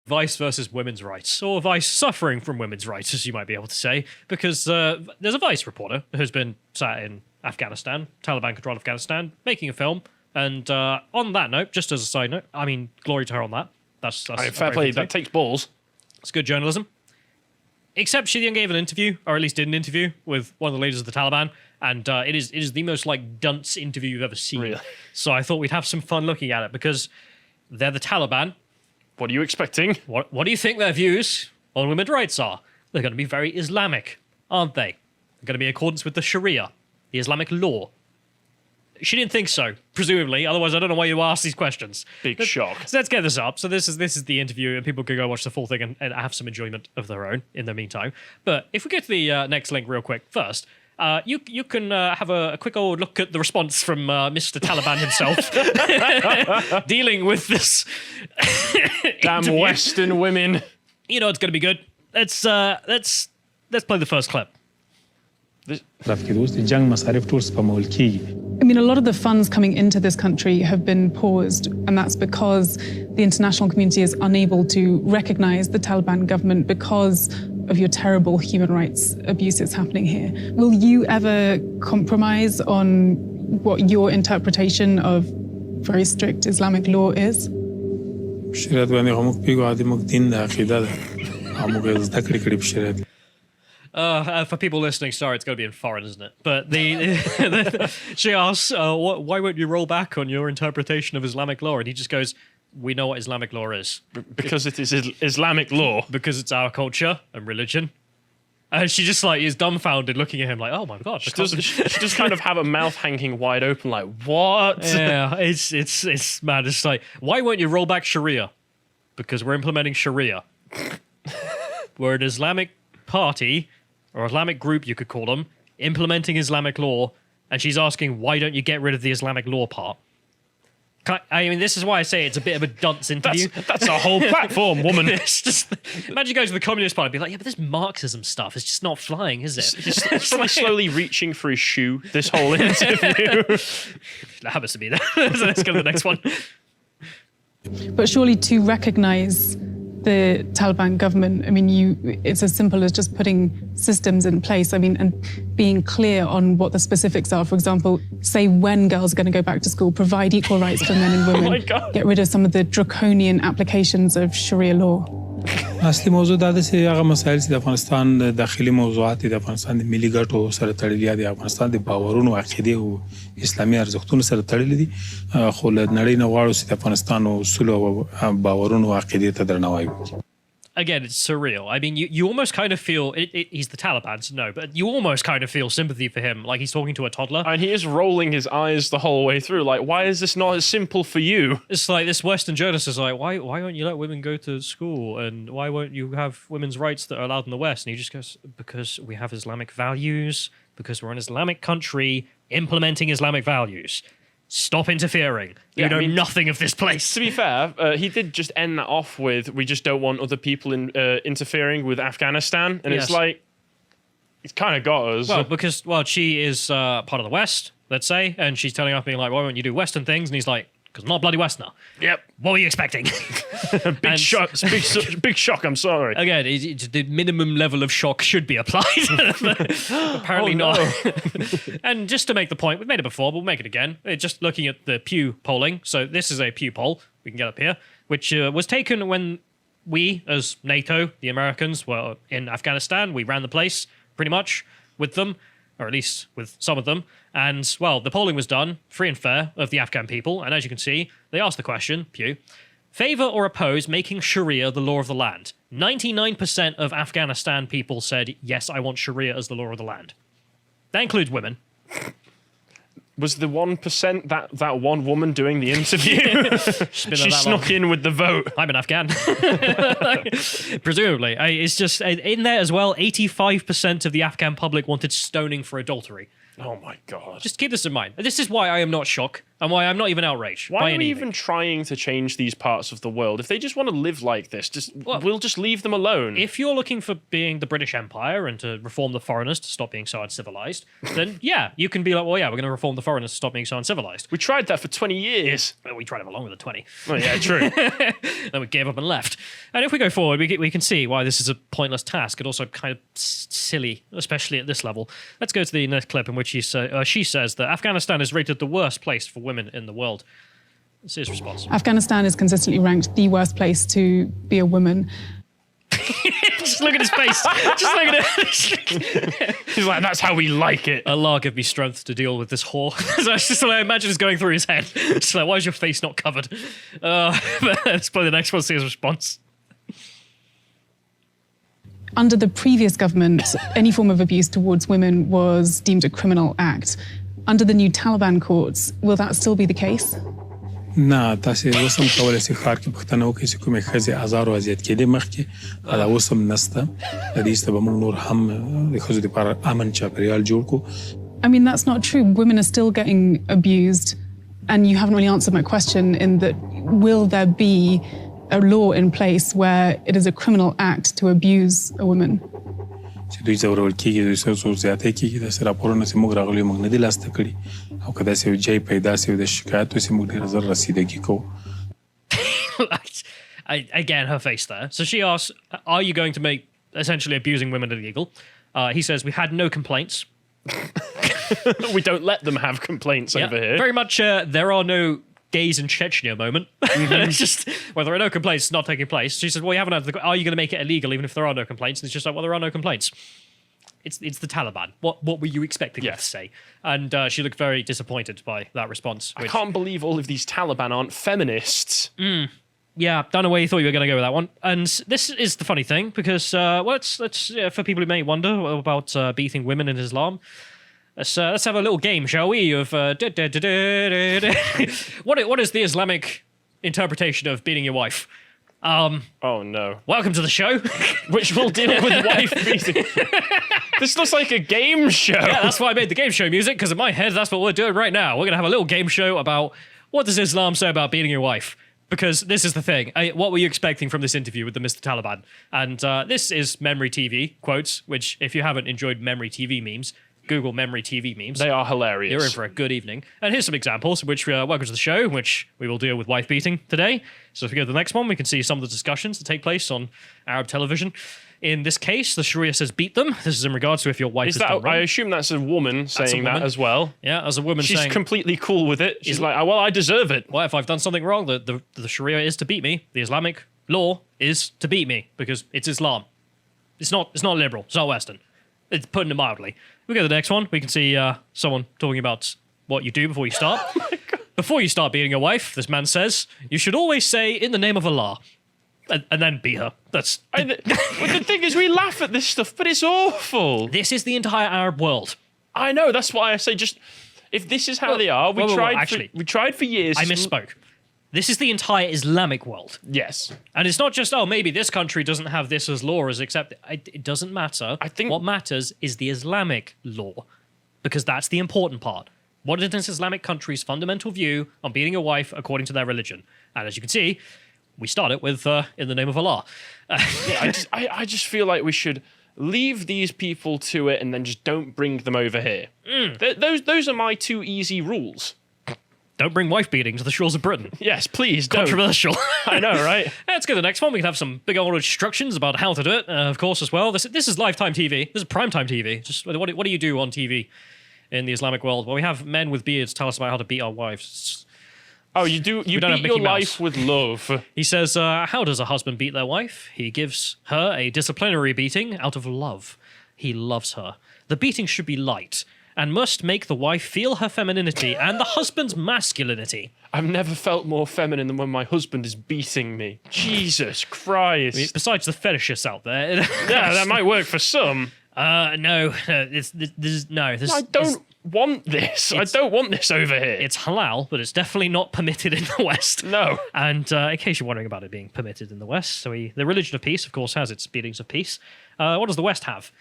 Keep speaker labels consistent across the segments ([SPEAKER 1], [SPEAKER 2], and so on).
[SPEAKER 1] Vice versus women's rights, or Vice suffering from women's rights, as you might be able to say, because there's a Vice reporter who's been sat in Afghanistan, Taliban-controlled Afghanistan, making a film. And on that note, just as a side note, I mean, glory to her on that. That's
[SPEAKER 2] fair play. That takes balls.
[SPEAKER 1] It's good journalism. Except she then gave an interview, or at least did an interview, with one of the leaders of the Taliban, and it is the most like dunce interview you've ever seen.
[SPEAKER 2] Really?
[SPEAKER 1] So I thought we'd have some fun looking at it, because they're the Taliban.
[SPEAKER 2] What are you expecting?
[SPEAKER 1] What do you think their views on women's rights are? They're going to be very Islamic, aren't they? They're going to be in accordance with the Sharia, the Islamic law. She didn't think so, presumably. Otherwise, I don't know why you ask these questions.
[SPEAKER 2] Big shock.
[SPEAKER 1] So let's get this up. So this is the interview, and people can go watch the full thing and have some enjoyment of their own in the meantime. But if we get to the next link real quick first, you can have a quick old look at the response from Mr. Taliban himself dealing with this
[SPEAKER 2] damn
[SPEAKER 1] interview.
[SPEAKER 2] Western women.
[SPEAKER 1] You know it's going to be good. Let's play the first clip.
[SPEAKER 3] I mean, a lot of the funds coming into this country have been paused, and that's because the international community is unable to recognize the Taliban government because of your terrible human rights abuses happening here. Will you ever compromise on what your interpretation of very strict Islamic law is?
[SPEAKER 1] For people listening, sorry, it's going to be in foreign, isn't it? But she asks, why won't you roll back on your interpretation of Islamic law? And he just goes, we know what Islamic law is.
[SPEAKER 2] Because it is Islamic law.
[SPEAKER 1] Because it's our culture and religion. And she just like is dumbfounded looking at him like, oh my God.
[SPEAKER 2] She does kind of have a mouth hanging wide open like, what?
[SPEAKER 1] Yeah, it's mad. It's like, why won't you roll back Sharia? Because we're implementing Sharia. We're an Islamic party, or Islamic group, you could call them, implementing Islamic law, and she's asking, why don't you get rid of the Islamic law part? I mean, this is why I say it's a bit of a dunce interview.
[SPEAKER 2] That's a whole platform, woman.
[SPEAKER 1] It's just, imagine going to the Communist Party and be like, yeah, but this Marxism stuff is just not flying, is it?
[SPEAKER 2] He's probably slowly reaching for his shoe this whole interview.
[SPEAKER 1] That happens to be there. So let's go to the next one.
[SPEAKER 3] But surely to recognize the Taliban government, I mean, it's as simple as just putting systems in place. I mean, and being clear on what the specifics are. For example, say when girls are going to go back to school, provide equal rights for men and women.
[SPEAKER 2] Oh my God.
[SPEAKER 3] Get rid of some of the draconian applications of Sharia law.
[SPEAKER 4] اصلي موضوع دا د هغه مسایل چې د افغانستان د داخلي موضوعات د افغانستان د ملي ګټو سره تړلي دي افغانستان د باورونو عقیده او اسلامي ارزښتونو سره تړلي دي خو له نړۍ نه غواړو چې د افغانستان او اصول او باورونو عقیده ته درناوی وکړي.
[SPEAKER 1] Again, it's surreal. I mean, you almost kind of feel... he's the Taliban, so no, but you almost kind of feel sympathy for him, like he's talking to a toddler.
[SPEAKER 2] And he is rolling his eyes the whole way through, like, why is this not as simple for you?
[SPEAKER 1] It's like this Western journalist is like, why won't you let women go to school? And why won't you have women's rights that are allowed in the West? And he just goes, because we have Islamic values, because we're an Islamic country implementing Islamic values. Stop interfering. You know nothing of this place.
[SPEAKER 2] To be fair, he did just end that off with, we just don't want other people interfering with Afghanistan. And it's like, it's kind of got us.
[SPEAKER 1] Well, because, she is part of the West, let's say, and she's telling us, being like, why won't you do Western things? And he's like, because I'm not a bloody Westerner.
[SPEAKER 2] Yep.
[SPEAKER 1] What were you expecting?
[SPEAKER 2] Big shock. Big shock, I'm sorry.
[SPEAKER 1] Again, the minimum level of shock should be applied. Apparently not. And just to make the point, we've made it before, but we'll make it again. Just looking at the Pew polling. So this is a Pew poll, we can get up here, which was taken when we, as NATO, the Americans, were in Afghanistan. We ran the place, pretty much, with them, or at least with some of them. And, well, the polling was done, free and fair, of the Afghan people. And as you can see, they asked the question, Pew, favour or oppose making Sharia the law of the land? 99% of Afghanistan people said, yes, I want Sharia as the law of the land. That includes women.
[SPEAKER 2] Was the 1% that one woman doing the interview? She snuck in with the vote.
[SPEAKER 1] I'm an Afghan. Presumably. It's just, in there as well, 85% of the Afghan public wanted stoning for adultery.
[SPEAKER 2] Oh my God.
[SPEAKER 1] Just keep this in mind. This is why I am not shocked and why I'm not even outraged.
[SPEAKER 2] Why
[SPEAKER 1] by
[SPEAKER 2] are we
[SPEAKER 1] anything.
[SPEAKER 2] even trying to change these parts of the world? If they just want to live like this, we'll just leave them alone.
[SPEAKER 1] If you're looking for being the British Empire and to reform the foreigners to stop being so uncivilized, then yeah, you can be like, well, yeah, we're going to reform the foreigners to stop being so uncivilized.
[SPEAKER 2] We tried that for 20 years.
[SPEAKER 1] Well, we tried it for longer than 20.
[SPEAKER 2] Oh, yeah, true.
[SPEAKER 1] Then we gave up and left. And if we go forward, we can see why this is a pointless task and also kind of silly, especially at this level. Let's go to the next clip in which she says that Afghanistan is rated the worst place for women in the world. Let's see his response.
[SPEAKER 3] Afghanistan is consistently ranked the worst place to be a woman.
[SPEAKER 1] Just look at his face. Just look at it.
[SPEAKER 2] He's like, that's how we like it.
[SPEAKER 1] Allah give me strength to deal with this whore. So it's just like, I imagine it's going through his head. It's like, why is your face not covered? Let's play the next one, see his response.
[SPEAKER 3] Under the previous government, any form of abuse towards women was deemed a criminal act. Under the new Taliban courts, will that still be the case?
[SPEAKER 4] نه تاسو وسم کولای شئ خار کې پښتنه وکړئ چې کومه خزي آزار او اذیت کېده مخکې دا وسم نسته د دې ست به موږ نور هم د خزو لپاره امن چاپیریال جوړ کو.
[SPEAKER 3] I mean, that's not true. Women are still getting abused, and you haven't really answered my question in that will there be a law in place where it is a criminal act to abuse a woman?
[SPEAKER 4] چې دوی ضروري کېږي دوی سره زیاته کېږي د سره راپورونه چې موږ راغلي موږ نه دي لاسته کړي او کدا چې جای پیدا شي د شکایت چې موږ ډیر زر رسیدګي کوو.
[SPEAKER 1] Again, her face there. So she asks, are you going to make essentially abusing women illegal? He says, we had no complaints.
[SPEAKER 2] We don't let them have complaints over here.
[SPEAKER 1] Very much there are no gays in Chechnya moment. It's just, well, there are no complaints, it's not taking place. She said, well, you haven't had are you going to make it illegal even if there are no complaints? And it's just like, well, there are no complaints. It's the Taliban. What were you expecting her to say? And she looked very disappointed by that response.
[SPEAKER 2] I can't believe all of these Taliban aren't feminists.
[SPEAKER 1] Yeah, don't know where you thought you were going to go with that one. And this is the funny thing, because let's for people who may wonder about beating women in Islam, let's have a little game, shall we? Of what is the Islamic interpretation of beating your wife?
[SPEAKER 2] Oh no!
[SPEAKER 1] Welcome to the show,
[SPEAKER 2] which will deal with wife beating. This looks like a game show.
[SPEAKER 1] Yeah, that's why I made the game show music, because in my head, that's what we're doing right now. We're going to have a little game show about what does Islam say about beating your wife. Because this is the thing. What were you expecting from this interview with the Mr. Taliban? And this is Memory TV quotes, which if you haven't enjoyed Memory TV memes, Google Memory TV memes.
[SPEAKER 2] They are hilarious.
[SPEAKER 1] You're in for a good evening. And here's some examples, which welcome to the show, in which we will deal with wife beating today. So if we go to the next one, we can see some of the discussions that take place on Arab television. In this case, the Sharia says beat them. This is in regards to if your wife is done wrong.
[SPEAKER 2] I assume that's a woman saying that as well.
[SPEAKER 1] Yeah, as a woman
[SPEAKER 2] She's
[SPEAKER 1] saying...
[SPEAKER 2] She's completely cool with it. She's like, oh, well, I deserve it.
[SPEAKER 1] Well, if I've done something wrong, the Sharia is to beat me. The Islamic law is to beat me because it's Islam. It's not liberal. It's not Western. It's putting it mildly. We go to the next one. We can see someone talking about what you do before you start. Oh my God. Before you start beating your wife, this man says, you should always say, in the name of Allah. And then beat her. That's...
[SPEAKER 2] Well, the thing is, we laugh at this stuff, but it's awful.
[SPEAKER 1] This is the entire Arab world.
[SPEAKER 2] I know. That's why I say just... If this is how they are, we tried for years.
[SPEAKER 1] I misspoke. This is the entire Islamic world.
[SPEAKER 2] Yes.
[SPEAKER 1] And it's not just, maybe this country doesn't have this as law as accepted. It doesn't matter. I think what matters is the Islamic law, because that's the important part. What is this Islamic country's fundamental view on beating a wife according to their religion? And as you can see, we start it with, in the name of Allah.
[SPEAKER 2] I just feel like we should leave these people to it and then just don't bring them over here. Those are my two easy rules.
[SPEAKER 1] Don't bring wife beating to the shores of Britain.
[SPEAKER 2] Yes, please don't.
[SPEAKER 1] Controversial.
[SPEAKER 2] I know, right?
[SPEAKER 1] Let's go to the next one. We can have some big old instructions about how to do it, of course, as well. This is lifetime TV. This is primetime TV. Just what do you do on TV in the Islamic world? Well, we have men with beards tell us about how to beat our wives.
[SPEAKER 2] Oh, you do? You beat your life with love.
[SPEAKER 1] He says, how does a husband beat their wife? He gives her a disciplinary beating out of love. He loves her. The beating should be light and must make the wife feel her femininity and the husband's masculinity.
[SPEAKER 2] I've never felt more feminine than when my husband is beating me. Jesus Christ.
[SPEAKER 1] I mean, besides the fetishists out there.
[SPEAKER 2] Yeah, that might work for some.
[SPEAKER 1] No. I don't
[SPEAKER 2] want this. I don't want this over here.
[SPEAKER 1] It's halal, but it's definitely not permitted in the West.
[SPEAKER 2] No.
[SPEAKER 1] And in case you're wondering about it being permitted in the West, so the religion of peace, of course, has its beatings of peace. What does the West have?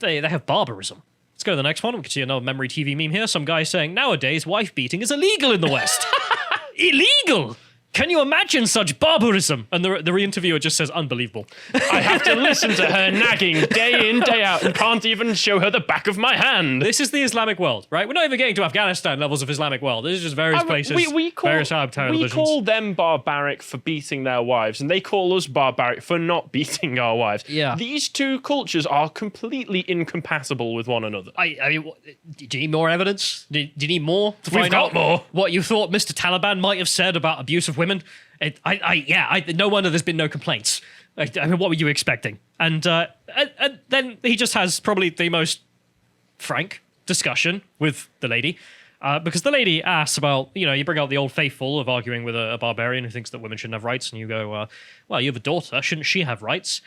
[SPEAKER 1] They have barbarism. Let's go to the next one. We can see another memory TV meme here. Some guy saying, nowadays, wife beating is illegal in the West. Illegal! Can you imagine such barbarism? And the reinterviewer just says, unbelievable.
[SPEAKER 2] I have to listen to her nagging day in, day out, and can't even show her the back of my hand.
[SPEAKER 1] This is the Islamic world, right? We're not even getting to Afghanistan levels of Islamic world. This is just various places, various Arab televisions.
[SPEAKER 2] We call them barbaric for beating their wives, and they call us barbaric for not beating our wives.
[SPEAKER 1] Yeah.
[SPEAKER 2] These two cultures are completely incompatible with one another.
[SPEAKER 1] I mean, do you need more evidence? Do you need more to
[SPEAKER 2] We've
[SPEAKER 1] find
[SPEAKER 2] got
[SPEAKER 1] out
[SPEAKER 2] more.
[SPEAKER 1] What you thought Mr. Taliban might have said about abuse of women? No wonder there's been no complaints. I mean, what were you expecting? And then he just has probably the most frank discussion with the lady. Because the lady asks about, you bring out the old faithful of arguing with a barbarian who thinks that women shouldn't have rights. And you go, well, you have a daughter. Shouldn't she have rights?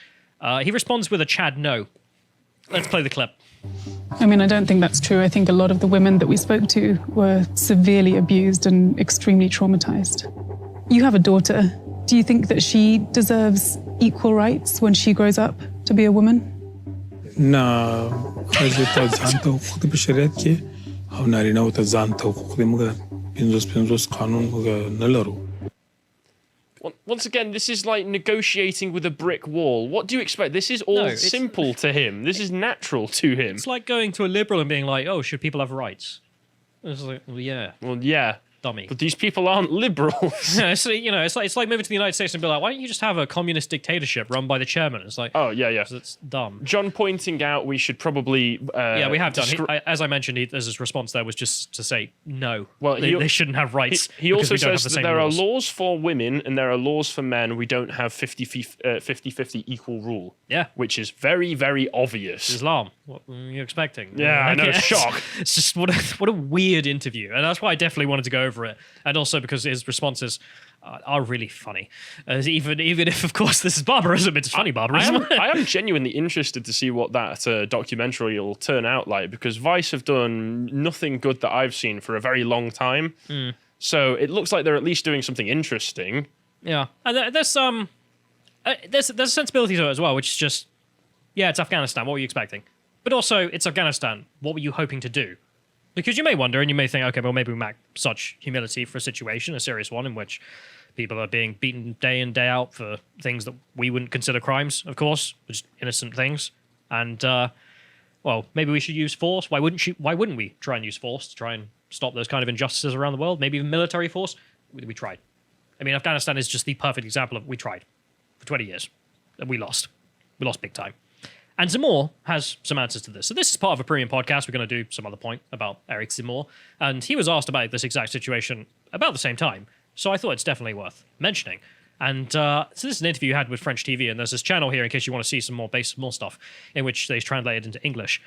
[SPEAKER 1] He responds with a Chad no. Let's play the clip.
[SPEAKER 3] I mean, I don't think that's true. I think a lot of the women that we spoke to were severely abused and extremely traumatized. You have a daughter. Do you think that she deserves equal rights when she grows up to be a woman?
[SPEAKER 4] نه ښځې ته ځان ته حقوق دي په شریعت کې او نارینه‌و ته ځان ته حقوق دي. موږ 50 قانون موږ نه لرو.
[SPEAKER 2] Once again, this is like negotiating with a brick wall. What do you expect? This is all simple to him. This is natural to him.
[SPEAKER 1] It's like going to a liberal and being like, oh, should people have rights? It's like, well, yeah.
[SPEAKER 2] Well, yeah.
[SPEAKER 1] Dummy.
[SPEAKER 2] But these people aren't liberals.
[SPEAKER 1] So, it's like moving to the United States and be like, why don't you just have a communist dictatorship run by the chairman? It's like,
[SPEAKER 2] oh, yeah.
[SPEAKER 1] It's dumb.
[SPEAKER 2] John pointing out we should probably...
[SPEAKER 1] we have done. As I mentioned, his response there was just to say, no,
[SPEAKER 2] well,
[SPEAKER 1] they shouldn't have rights.
[SPEAKER 2] He also says that there are laws for women and there are laws for men. We don't have 50-50 equal rule.
[SPEAKER 1] Yeah.
[SPEAKER 2] Which is very, very obvious.
[SPEAKER 1] Islam. What were you expecting?
[SPEAKER 2] Yeah, I know. Shock.
[SPEAKER 1] It's just what a weird interview. And that's why I definitely wanted to go over it. And also because his responses are really funny. Even if, of course, this is barbarism, it's funny barbarism.
[SPEAKER 2] I am genuinely interested to see what that documentary will turn out like, because Vice have done nothing good that I've seen for a very long time. So it looks like they're at least doing something interesting.
[SPEAKER 1] Yeah. And there's a sensibility to it as well, which is just, yeah, it's Afghanistan. What were you expecting? But also, it's Afghanistan. What were you hoping to do? Because you may wonder, and you may think, okay, well, maybe we lack such humility for a situation, a serious one, in which people are being beaten day in, day out for things that we wouldn't consider crimes, of course, just innocent things. And, well, maybe we should use force. Why wouldn't we try and use force to try and stop those kind of injustices around the world? Maybe even military force? We tried. I mean, Afghanistan is just the perfect example of we tried for 20 years. And we lost. We lost big time. And Zemmour has some answers to this. So this is part of a premium podcast. We're going to do some other point about Eric Zemmour. And he was asked about this exact situation about the same time. So I thought it's definitely worth mentioning. And so this is an interview you had with French TV. And there's this channel here in case you want to see some more stuff in which they translated into English.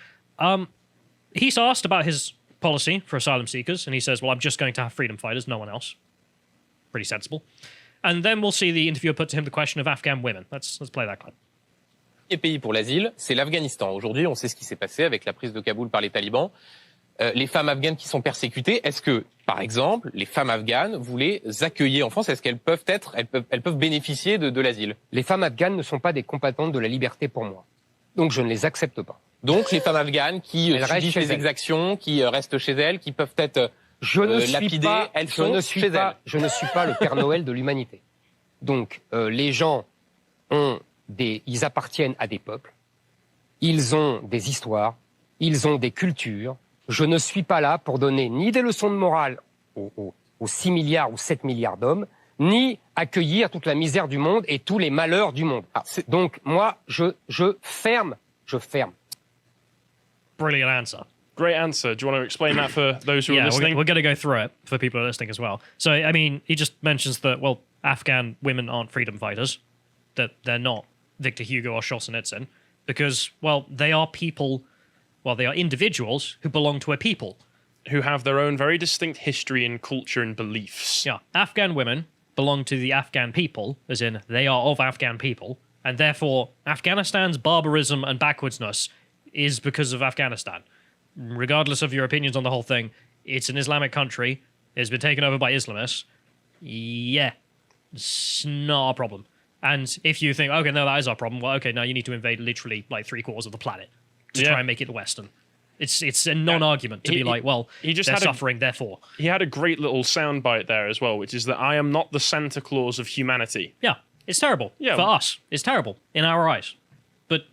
[SPEAKER 1] He's asked about his policy for asylum seekers. And he says, well, I'm just going to have freedom fighters, no one else. Pretty sensible. And then we'll see the interviewer put to him the question of Afghan women. Let's play that clip.
[SPEAKER 5] Le pays pour l'asile, c'est l'Afghanistan. Aujourd'hui, on sait ce qui s'est passé avec la prise de Kaboul par les talibans. Les femmes afghanes qui sont persécutées, est-ce que, par exemple, les femmes afghanes, vous les accueillez en France? Est-ce qu'elles peuvent bénéficier de l'asile?
[SPEAKER 6] Les femmes afghanes ne sont pas des combattantes de la liberté pour moi. Donc je ne les accepte pas.
[SPEAKER 5] Donc les femmes afghanes qui subissent les exactions, qui restent chez elles, qui peuvent être lapidées, elles sont chez elles.
[SPEAKER 6] Je ne suis pas le Père Noël de l'humanité. Donc les gens ils appartiennent à des peuples, ils ont des histoires, ils ont des cultures. Je ne suis pas là pour donner ni des leçons de morale aux 6 milliards ou 7 milliards d'hommes, ni accueillir toute la misère du monde et tous les malheurs du monde. Donc moi, je ferme.
[SPEAKER 1] Brilliant answer.
[SPEAKER 2] Great answer. Do you want to explain that for those who are listening?
[SPEAKER 1] We're going to go through it for people who are listening as well. So, I mean, he just mentions that, well, Afghan women aren't freedom fighters, that they're not Victor Hugo or Solzhenitsyn, because, well, they are people, they are individuals who belong to a people.
[SPEAKER 2] Who have their own very distinct history and culture and beliefs.
[SPEAKER 1] Yeah, Afghan women belong to the Afghan people, as in they are of Afghan people, and therefore Afghanistan's barbarism and backwardsness is because of Afghanistan. Regardless of your opinions on the whole thing, it's an Islamic country, it's been taken over by Islamists. Yeah, it's not a problem. And if you think, okay, no, that is our problem, well, okay, now you need to invade literally like 3/4 of the planet to try and make it the Western. It's a non-argument to be like, well,
[SPEAKER 2] he just
[SPEAKER 1] they're
[SPEAKER 2] had
[SPEAKER 1] suffering, therefore.
[SPEAKER 2] He had a great little soundbite there as well, which is that I am not the Santa Claus of humanity.
[SPEAKER 1] Yeah, it's terrible. For us, it's terrible in our eyes. But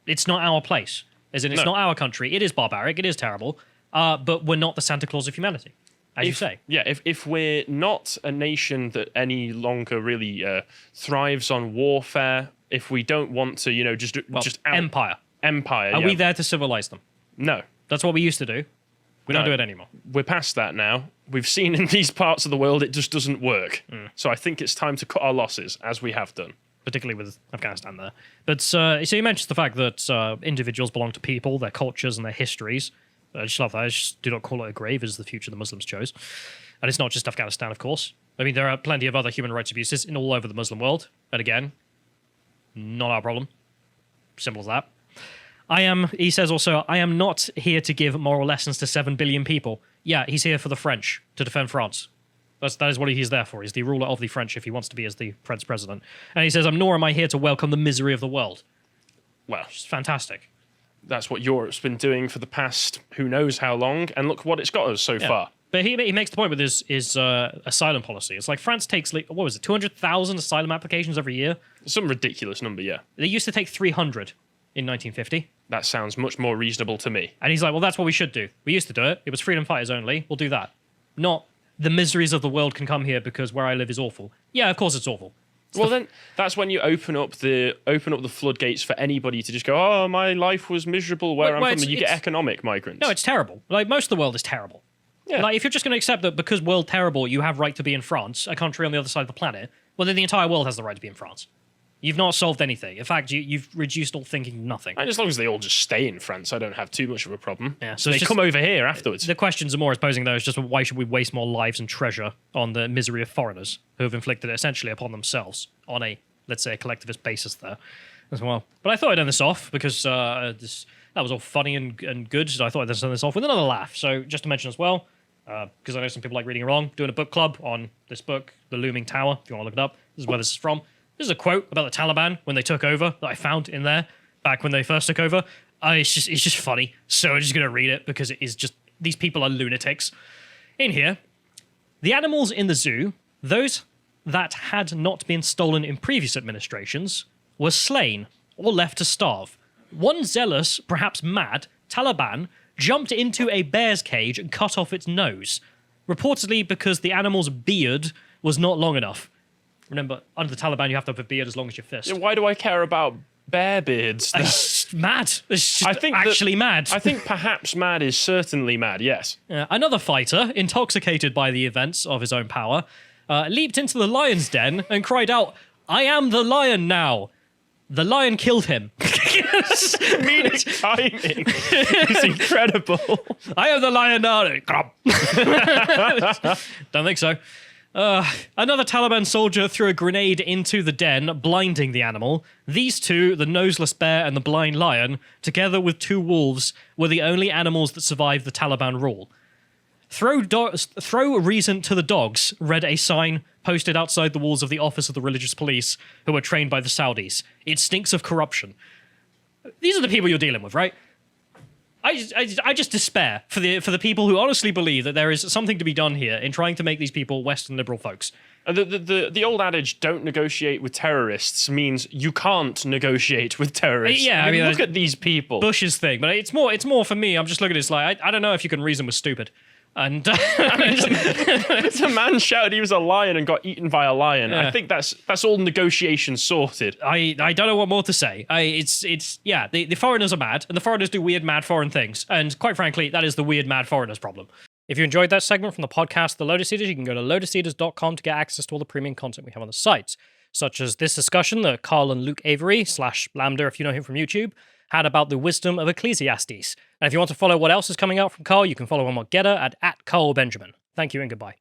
[SPEAKER 1] it's not our place. As in, it's not our country. It is barbaric. It is terrible. But we're not the Santa Claus of humanity, as you say.
[SPEAKER 2] Yeah, if we're not a nation that any longer really thrives on warfare, if we don't want to, just
[SPEAKER 1] empire. Are we there to civilize them?
[SPEAKER 2] No.
[SPEAKER 1] That's what we used to do. We don't do it anymore.
[SPEAKER 2] We're past that now. We've seen in these parts of the world it just doesn't work. So I think it's time to cut our losses, as we have done.
[SPEAKER 1] Particularly with Afghanistan there. But so you mentioned the fact that individuals belong to people, their cultures and their histories. I just love that. I just do not call it a grave as the future the Muslims chose. And it's not just Afghanistan, of course. I mean, there are plenty of other human rights abuses in all over the Muslim world. And again, not our problem. Simple as that. He says also, I am not here to give moral lessons to 7 billion people. Yeah, he's here for the French, to defend France. That is what he's there for. He's the ruler of the French if he wants to be as the French president. And he says, nor am I here to welcome the misery of the world.
[SPEAKER 2] Well,
[SPEAKER 1] it's fantastic.
[SPEAKER 2] That's what Europe's been doing for the past who knows how long, and look what it's got us so far.
[SPEAKER 1] But he makes the point with his asylum policy. It's like France takes, 200,000 asylum applications every year?
[SPEAKER 2] Some ridiculous number, yeah.
[SPEAKER 1] They used to take 300 in 1950.
[SPEAKER 2] That sounds much more reasonable to me.
[SPEAKER 1] And he's like, well, that's what we should do. We used to do it. It was freedom fighters only. We'll do that. Not the miseries of the world can come here because where I live is awful. Yeah, of course it's awful.
[SPEAKER 2] Then that's when you open up the floodgates for anybody to just go, oh, my life was miserable where I'm from. You get economic migrants.
[SPEAKER 1] No, it's terrible. Like, most of the world is terrible. Yeah. Like, if you're just going to accept that because world terrible, you have right to be in France, a country on the other side of the planet, well, then the entire world has the right to be in France. You've not solved anything. In fact, you've reduced all thinking to nothing.
[SPEAKER 2] And as long as they all just stay in France, I don't have too much of a problem.
[SPEAKER 1] Yeah,
[SPEAKER 2] so they come over here afterwards.
[SPEAKER 1] The questions are more as posing, though, is just why should we waste more lives and treasure on the misery of foreigners who have inflicted it essentially upon themselves on a, let's say, a collectivist basis there as well. But I thought I'd end this off because that was all funny and good. So I thought I'd end this off with another laugh. So just to mention as well, because I know some people like reading along, doing a book club on this book, The Looming Tower, if you want to look it up. This is where this is from. This is a quote about the Taliban when they took over that I found in there back when they first took over. It's just funny. So I'm just going to read it because it is just, these people are lunatics. In here, the animals in the zoo, those that had not been stolen in previous administrations, were slain or left to starve. One zealous, perhaps mad, Taliban jumped into a bear's cage and cut off its nose, reportedly because the animal's beard was not long enough. Remember, under the Taliban, you have to have a beard as long as your fist.
[SPEAKER 2] Yeah, why do I care about bear beards?
[SPEAKER 1] It's mad. It's just actually mad.
[SPEAKER 2] I think perhaps mad is certainly mad, yes.
[SPEAKER 1] Another fighter, intoxicated by the events of his own power, leaped into the lion's den and cried out, I am the lion now. The lion killed him.
[SPEAKER 2] Comedic timing. It's incredible.
[SPEAKER 1] I am the lion now. Don't think so. Another Taliban soldier threw a grenade into the den, blinding the animal. These two, the noseless bear and the blind lion, together with 2 wolves, were the only animals that survived the Taliban rule. Throw reason to the dogs, read a sign posted outside the walls of the Office of the Religious Police, who were trained by the Saudis. It stinks of corruption. These are the people you're dealing with, right? I just despair for the people who honestly believe that there is something to be done here in trying to make these people Western liberal folks.
[SPEAKER 2] The old adage, don't negotiate with terrorists, means you can't negotiate with terrorists.
[SPEAKER 1] Yeah,
[SPEAKER 2] I mean look at these people.
[SPEAKER 1] Bush's thing, but it's more for me. I'm just looking at this like, I don't know if you can reason with stupid. And
[SPEAKER 2] it's a man shouted he was a lion and got eaten by a lion. I think that's all negotiation sorted.
[SPEAKER 1] I don't know what more to say. The foreigners are mad, and the foreigners do weird, mad foreign things. And quite frankly, that is the weird, mad foreigners problem. If you enjoyed that segment from the podcast, The Lotus Eaters, you can go to lotuseaters.com to get access to all the premium content we have on the site, such as this discussion that Carl and Luke Avery, /Lambda if you know him from YouTube, had about the wisdom of Ecclesiastes. And if you want to follow what else is coming out from Carl, you can follow him on Getter at Carl Benjamin. Thank you and goodbye.